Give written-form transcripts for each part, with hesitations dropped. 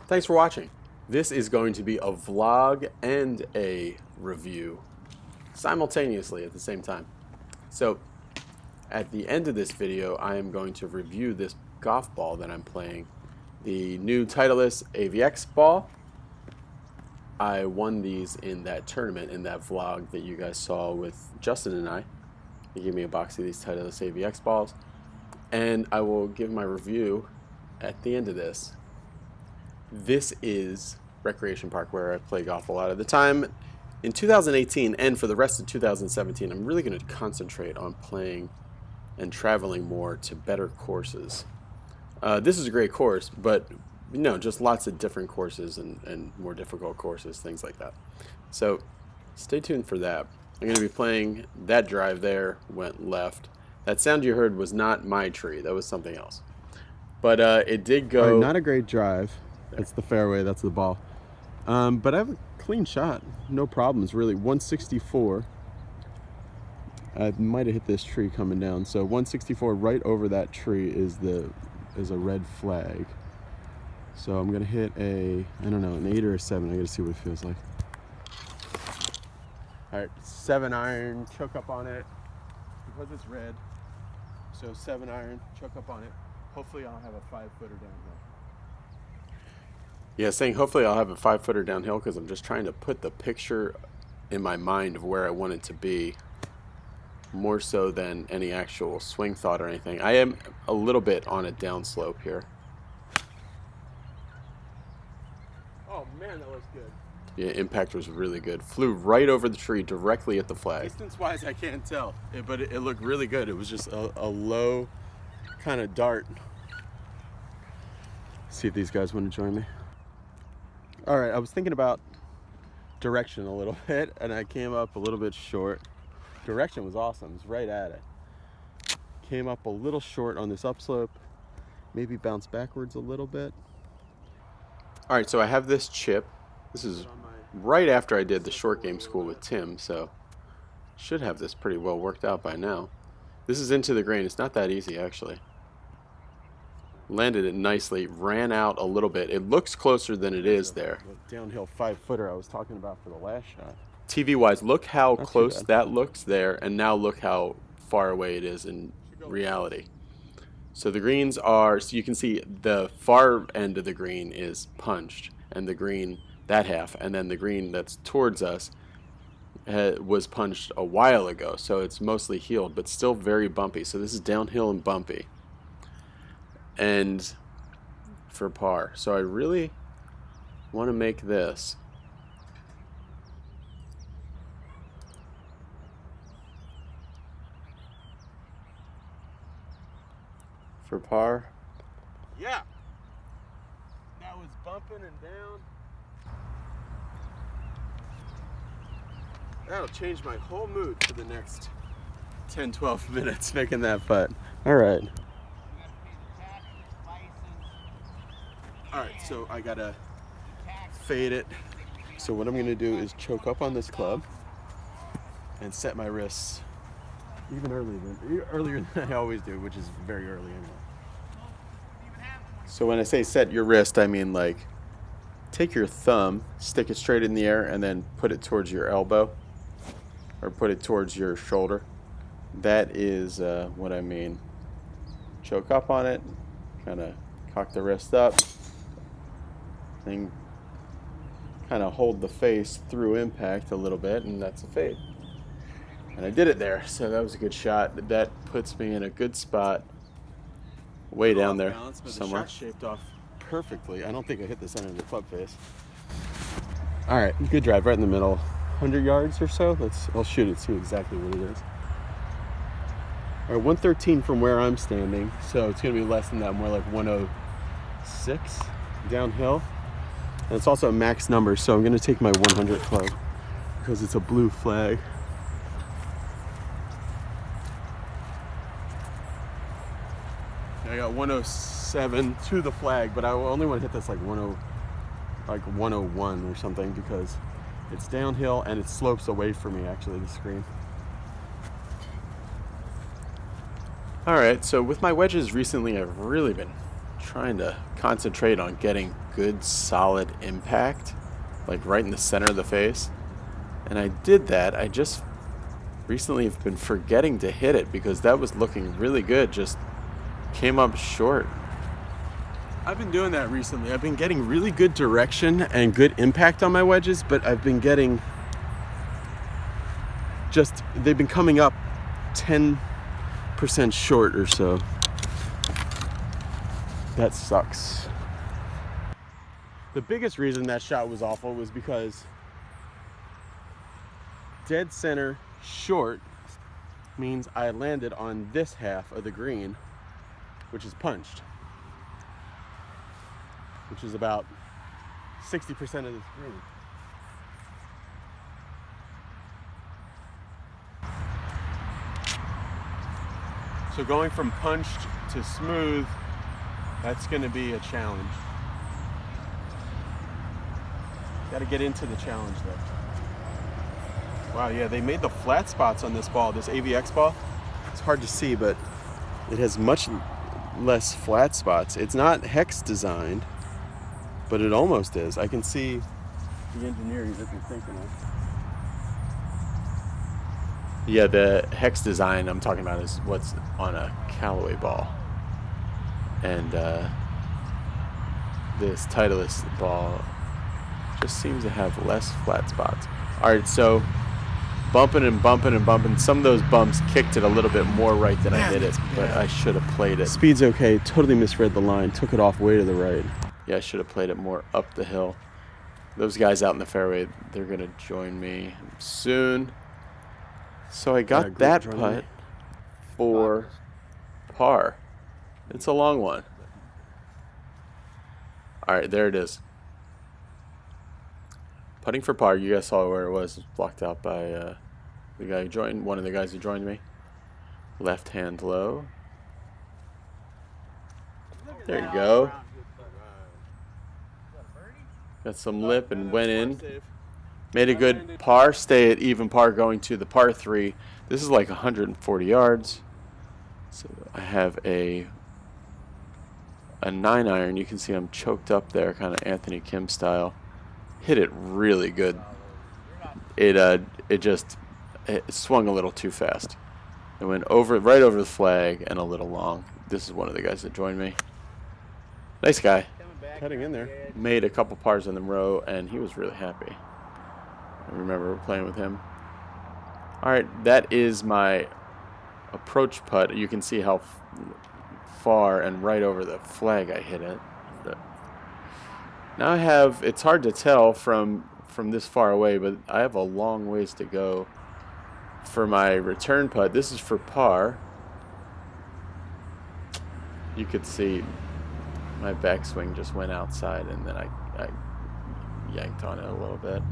Thanks for watching. This is going to be a vlog and a review simultaneously at the same time. So at the end of this video, I am going to review this golf ball that I'm playing, the new Titleist AVX ball. I won these in that tournament, in that vlog that you guys saw with Justin and I. He gave me a box of these Titleist AVX balls, and I will give my review at the end of this. This is Recreation Park, where I play golf a lot of the time. In 2018 and for the rest of 2017, I'm really going to concentrate on playing and traveling more to better courses. This is a great course, but just lots of different courses and more difficult courses, things like that. So stay tuned for that. I'm going to be playing that drive there, went left. That sound you heard was not my tree, that was something else. But it did go... Right, not a great drive. That's the fairway, that's the ball. But I have a clean shot, no problems really. 164. I might have hit this tree coming down. So 164 right over that tree is a red flag. So I'm gonna hit an 8 or a 7. I gotta see what it feels like. All right, 7 iron, choke up on it because it's red. So 7 iron, choke up on it. Hopefully I'll have a 5-footer downhill. Yeah, saying hopefully I'll have a 5-footer downhill because I'm just trying to put the picture in my mind of where I want it to be, more so than any actual swing thought or anything. I am a little bit on a downslope here. Oh man, that looks good. Yeah, impact was really good. Flew right over the tree directly at the flag. Distance-wise, I can't tell, but it looked really good. It was just a low kind of dart. See if these guys want to join me. All right, I was thinking about direction a little bit, and I came up a little bit short. Direction was awesome. It was right at it. Came up a little short on this upslope. Maybe bounce backwards a little bit. All right, so I have this chip. This is right after I did the short game school with Tim, so should have this pretty well worked out by now. This is into the green. It's not that easy, actually. Landed it nicely, ran out a little bit. It looks closer than it is there. Downhill 5-footer I was talking about for the last shot. TV-wise, look how close that looks there, and now look how far away it is in reality. So the greens are, so you can see the far end of the green is punched, and the green, that half, and then the green that's towards us was punched a while ago, so it's mostly healed, but still very bumpy. So this is downhill and bumpy, and for par. So I really want to make this for par. Yeah, that was bumping and down. That'll change my whole mood for the next 10-12 minutes making that putt. All right. All right, so I gotta fade it. So what I'm gonna do is choke up on this club and set my wrists even earlier than I always do, which is very early anyway. So when I say set your wrist, I mean like take your thumb, stick it straight in the air, and then put it towards your elbow or put it towards your shoulder. That is what I mean. Choke up on it, kind of cock the wrist up, and kind of hold the face through impact a little bit, and that's a fade. And I did it there, so that was a good shot. That puts me in a good spot, way down there somewhere. The shot shaped off perfectly. I don't think I hit the center of the club face. All right, good drive, right in the middle. 100 yards or so. I'll shoot it, see exactly what it is. All right, 113 from where I'm standing, so it's gonna be less than that, more like 106 downhill. And it's also a max number, so I'm gonna take my 100 club because it's a blue flag. I got 107 to the flag, but I only want to hit this like 101 or something because it's downhill and it slopes away from me, actually, the screen. All right, so with my wedges recently, I've really been trying to concentrate on getting good solid impact, like right in the center of the face. And I did that. I just recently have been forgetting to hit it because that was looking really good, just came up short. I've been doing that recently. I've been getting really good direction and good impact on my wedges, but I've been getting just, they've been coming up 10% short or so. That sucks. The biggest reason that shot was awful was because dead center short means I landed on this half of the green, which is punched, which is about 60% of the screen. So going from punched to smooth, that's going to be a challenge. Got to get into the challenge though. Wow, yeah, they made the flat spots on this ball, this AVX ball. It's hard to see, but it has much less flat spots. It's not hex designed, but it almost is. I can see the engineering that they're thinking of. Yeah, the hex design I'm talking about is what's on a Callaway ball. And this Titleist ball just seems to have less flat spots. Alright, so bumping and bumping and bumping. Some of those bumps kicked it a little bit more right than I hit it, but I should have played it. Speed's okay. Totally misread the line. Took it off way to the right. Yeah, I should have played it more up the hill. Those guys out in the fairway, they're going to join me soon. So I got that putt for par. It's a long one. Alright, there it is. Putting for par. You guys saw where it was. Blocked out by the guy who joined, one of the guys who joined me. Left hand low. There you go. Got some lip and went in. Made a good par. Stay at even par going to the par 3. This is like 140 yards. So I have a 9-iron. You can see I'm choked up there, kind of Anthony Kim style. Hit it really good. It swung a little too fast. It went right over the flag and a little long. This is one of the guys that joined me. Nice guy. Heading in there. Made a couple pars in the row, and he was really happy. I remember playing with him. Alright, that is my approach putt. You can see how far and right over the flag I hit it. Now I have, it's hard to tell from this far away, but I have a long ways to go for my return putt. This is for par. You could see my backswing just went outside, and then I yanked on it a little bit.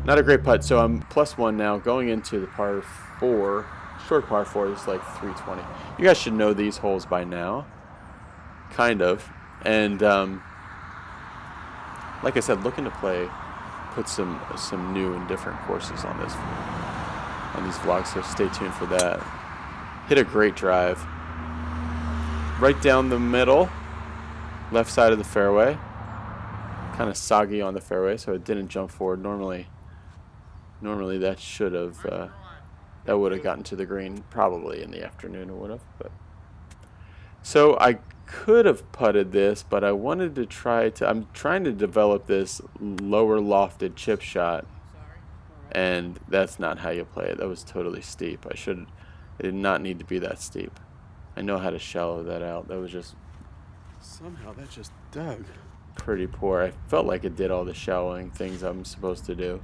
Not a great putt, so I'm +1 now going into the par 4. Short par 4 is like 320. You guys should know these holes by now, kind of. And like I said, looking to put some new and different courses on these vlogs, so stay tuned for that. Hit a great drive. Right down the middle, left side of the fairway. Kind of soggy on the fairway, so it didn't jump forward. Normally that should have, that would have gotten to the green probably in the afternoon, or would have. But so I could have putted this, but I wanted to I'm trying to develop this lower lofted chip shot, and that's not how you play it. That was totally steep. It did not need to be that steep. I know how to shallow that out. That was just, somehow that just dug pretty poor. I felt like it did all the shallowing things I'm supposed to do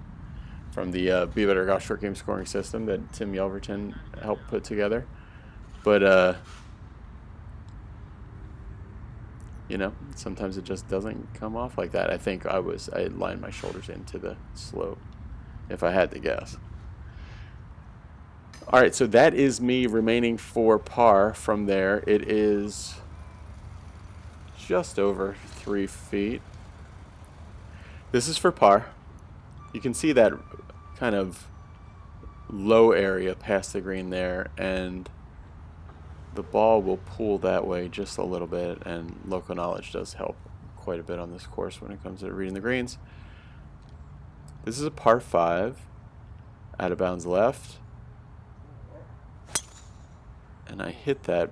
from the Be Better Golf Short Game scoring system that Tim Yelverton helped put together. But you know, sometimes it just doesn't come off like that. I think I lined my shoulders into the slope, if I had to guess. Alright, so that is me remaining for par from there. It is just over 3 feet. This is for par. You can see that kind of low area past the green there, and the ball will pull that way just a little bit, and local knowledge does help quite a bit on this course when it comes to reading the greens. This is a par 5, out of bounds left, and I hit that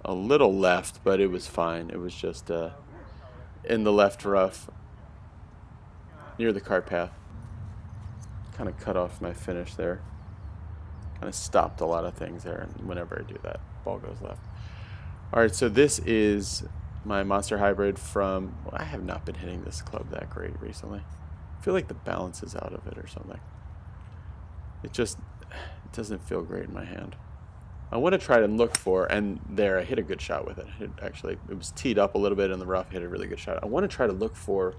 a little left, but it was fine. It was just in the left rough near the cart path. Kind of cut off my finish there. Kind of stopped a lot of things there, and whenever I do that, ball goes left. Alright, so this is my Monster Hybrid from, well, I have not been hitting this club that great recently. I feel like the balance is out of it or something. It doesn't feel great in my hand. I want to try to look for, and there, I hit a good shot with it. It was teed up a little bit in the rough, hit a really good shot. I want to try to look for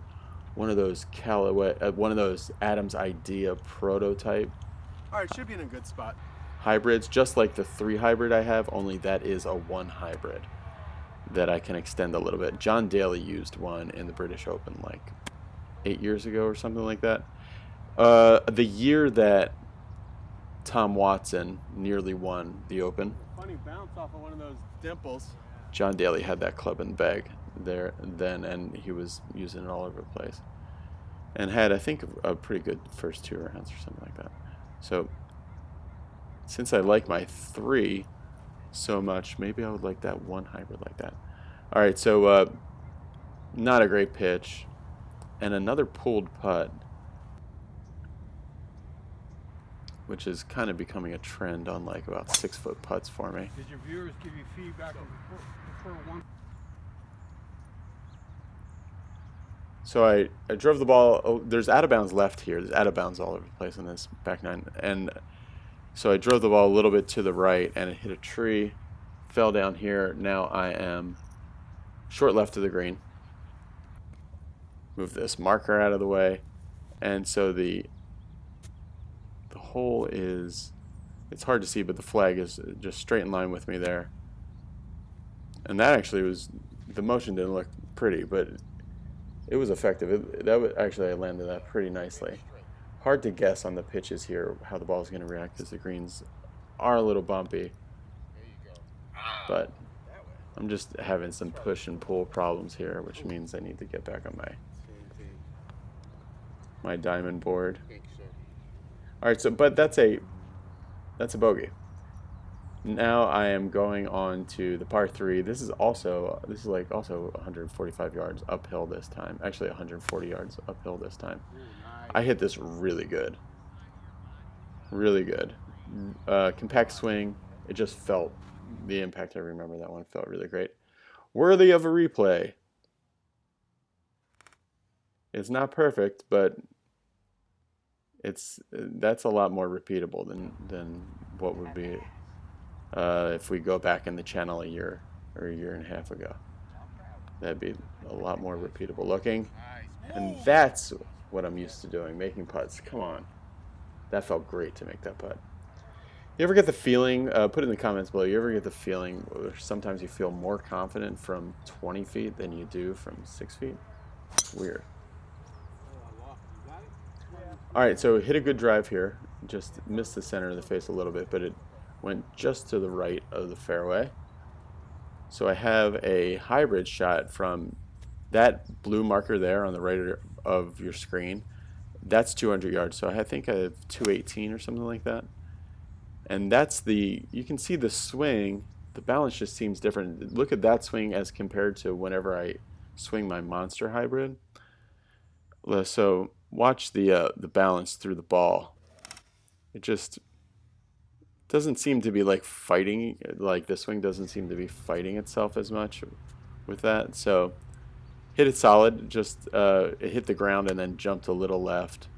one of those one of those Adam's Idea prototype. Alright, should be in a good spot. Hybrids, just like the 3 hybrid I have, only that is a 1 hybrid that I can extend a little bit. John Daly used one in the British Open like 8 years ago or something like that. The year that Tom Watson nearly won the Open. Funny bounce off of one of those dimples. John Daly had that club in the bag there then, and he was using it all over the place. And had, I think, a pretty good first 2 rounds or something like that. So, since I like my 3 so much, maybe I would like that 1 hybrid like that. Alright, so not a great pitch. And another pulled putt, which is kind of becoming a trend on like about 6-foot putts for me. Did your viewers give you feedback on before one? So I drove the ball, oh, there's out of bounds left here. There's out of bounds all over the place in this back 9. And so I drove the ball a little bit to the right, and it hit a tree, fell down here. Now I am short left of the green. Move this marker out of the way. And so the hole is, it's hard to see, but the flag is just straight in line with me there. And that actually was, the motion didn't look pretty, but it was effective. Actually, I landed that pretty nicely. Hard to guess on the pitches here how the ball is going to react, because the greens are a little bumpy. But I'm just having some push and pull problems here, which means I need to get back on my diamond board. All right, so but that's a bogey. Now I am going on to the par 3. This is like also 145 yards uphill this time. Actually 140 yards uphill this time. I hit this really good. Really good. Compact swing. It just felt, the impact, I remember that one felt really great. Worthy of a replay. It's not perfect, but that's a lot more repeatable than what would be if we go back in the channel a year or a year and a half ago. That'd be a lot more repeatable looking, and that's what I'm used to doing, making putts. Come on, that felt great to make that putt. You ever get the feeling, put it in the comments below, you ever get the feeling where sometimes you feel more confident from 20 feet than you do from 6 feet? It's weird. Alright, so hit a good drive here. Just missed the center of the face a little bit, but it went just to the right of the fairway. So I have a hybrid shot from that blue marker there on the right of your screen. That's 200 yards, so I think I have 218 or something like that. And that's you can see the swing, the balance just seems different. Look at that swing as compared to whenever I swing my Monster Hybrid. So watch the balance through the ball. It just doesn't seem to be like fighting, like the swing doesn't seem to be fighting itself as much with that. So hit it solid, just it hit the ground and then jumped a little left.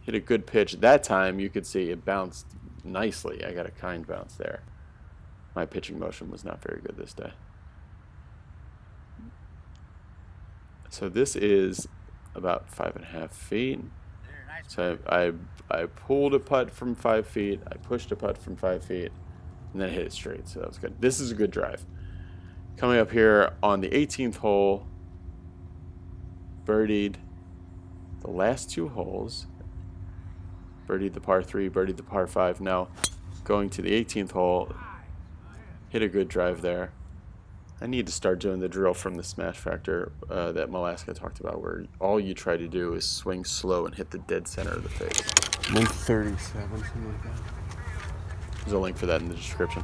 Hit a good pitch. That time you could see it bounced nicely. I got a kind bounce there. My pitching motion was not very good this day. So this is about 5.5 feet. So I pulled a putt from 5 feet, I pushed a putt from 5 feet, and then hit it straight, so that was good. This is a good drive. Coming up here on the 18th hole, birdied the last 2 holes. Birdied the par 3, birdied the par 5. Now going to the 18th hole, Hit a good drive there. I need to start doing the drill from the smash factor that Malaska talked about, where all you try to do is swing slow and hit the dead center of the face. 137, something like that. There's a link for that in the description.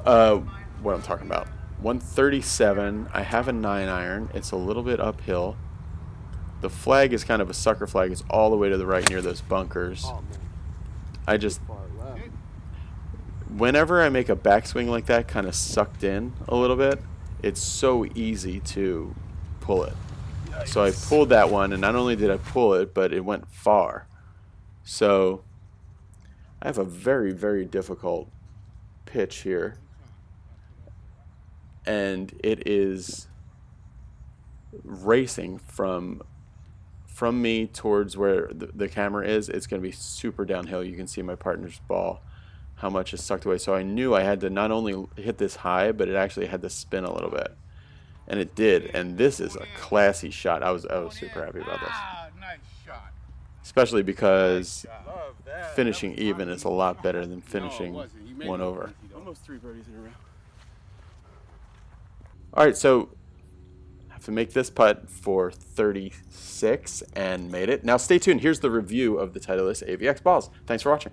What I'm talking about. 137. I have a 9-iron. It's a little bit uphill. The flag is kind of a sucker flag. It's all the way to the right near those bunkers. Oh, man. I just... Whenever I make a backswing like that, kind of sucked in a little bit, it's so easy to pull it. Yikes. So I pulled that one, and not only did I pull it, but it went far. So I have a very, very difficult pitch here. And it is racing from me towards where the camera is. It's going to be super downhill. You can see my partner's ball, how much is sucked away. So I knew I had to not only hit this high, but it actually had to spin a little bit. And it did. And this is a classy shot. I was super happy about this. Nice shot. Especially because finishing even is a lot better than finishing one over. Almost 3 birdies in a row. All right, so I have to make this putt for 36 and made it. Now stay tuned. Here's the review of the Titleist AVX balls. Thanks for watching.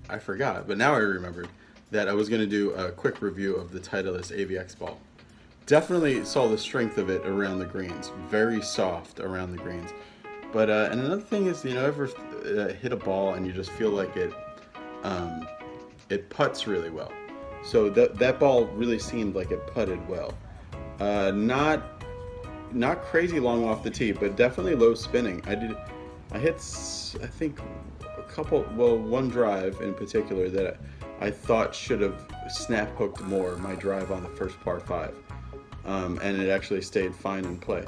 I forgot, but now I remembered that I was going to do a quick review of the Titleist AVX ball. Definitely saw the strength of it around the greens. Very soft around the greens. But and another thing is, you know, ever hit a ball and you just feel like it putts really well. So that ball really seemed like it putted well. Not crazy long off the tee, but definitely low spinning. I hit, I think, one drive in particular that I thought should have snap hooked more, my drive on the first par 5. And it actually stayed fine in play.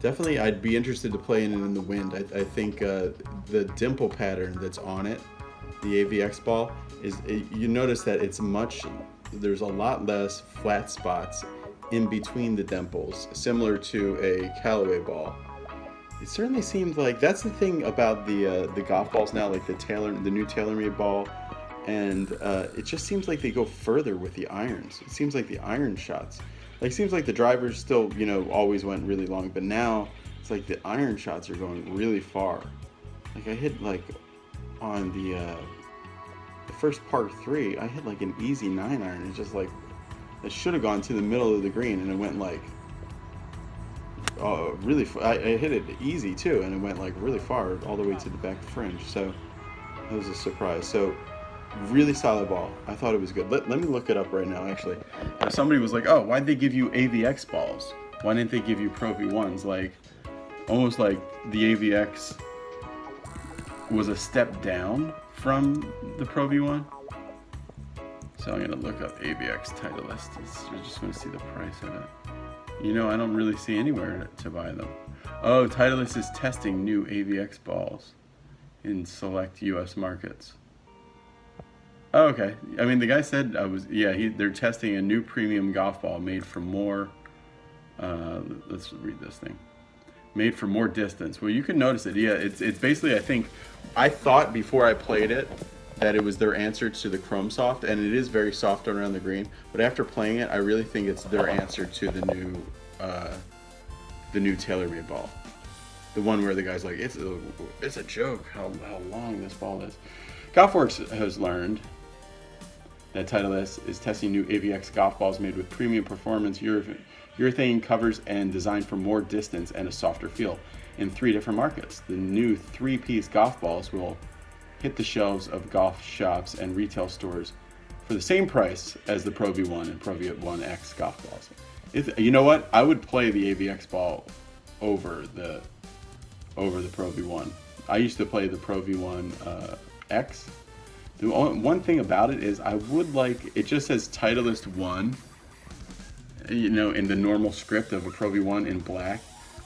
Definitely, I'd be interested to play in the wind. I think the dimple pattern that's on it, the AVX ball, you notice that there's a lot less flat spots in between the dimples, similar to a Callaway ball. It certainly seemed like that's the thing about the golf balls now, like the new TaylorMade ball, and it just seems like they go further with the irons. It seems like the iron shots, it seems like the drivers still, you know, always went really long, but now it's like the iron shots are going really far. Like I hit on the first par 3, I hit like an easy 9-iron. It's just like it should have gone to the middle of the green, and it went like really I hit it easy too, and it went like really far all the way to the back fringe. So that was a surprise. So really solid ball. I thought it was good. Let me look it up right now, actually. Somebody was like, oh, why'd they give you AVX balls? Why didn't they give you Pro V1s? Like, almost like the AVX was a step down from the Pro V1. So I'm going to look up AVX Titleist. I just want to see the price of it. You know, I don't really see anywhere to buy them. Oh, Titleist is testing new AVX balls in select U.S. markets. Oh, okay. I mean, the guy said they're testing a new premium golf ball made for more, let's read this thing. Made for more distance. Well, you can notice it. Yeah, it's basically, I thought before I played it that it was their answer to the Chrome Soft, and it is very soft around the green. But after playing it, I really think it's their answer to the new TaylorMade ball. The one where the guy's like, it's a joke how long this ball is. Golfworks has learned that Titleist is testing new AVX golf balls made with premium performance urethane covers and designed for more distance and a softer feel in 3 different markets. The new 3-piece golf balls will hit the shelves of golf shops and retail stores for the same price as the Pro V1 and Pro V1X golf balls. You know what? I would play the AVX ball over the Pro V1. I used to play the Pro V1 X. The one thing about it is I would like, it just says Titleist 1, you know, in the normal script of a Pro V1 in black.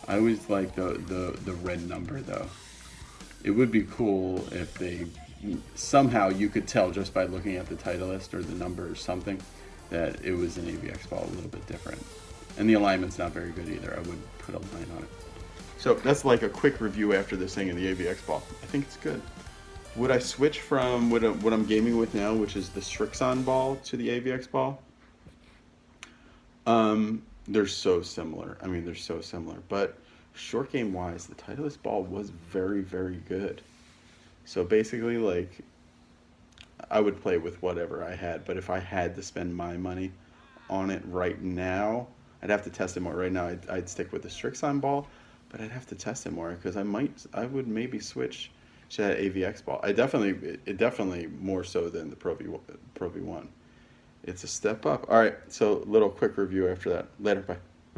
I always like the red number though. It would be cool if they somehow you could tell just by looking at the Titleist or the number or something that it was an AVX ball a little bit different. And the alignment's not very good either. I would put a line on it. So that's like a quick review after this thing in the AVX ball. I think it's good. Would I switch from what I'm gaming with now, which is the Strixon ball, to the AVX ball? They're so similar. I mean, they're so similar. But short game wise, the Titleist ball was very, very good. So basically, like, I would play with whatever I had. But if I had to spend my money on it right now, I'd have to test it more. Right now, I'd stick with the Strixon ball, but I'd have to test it more because I would maybe switch to that AVX ball. It definitely more so than the Pro V1. It's a step up. All right, so little quick review after that. Later, bye.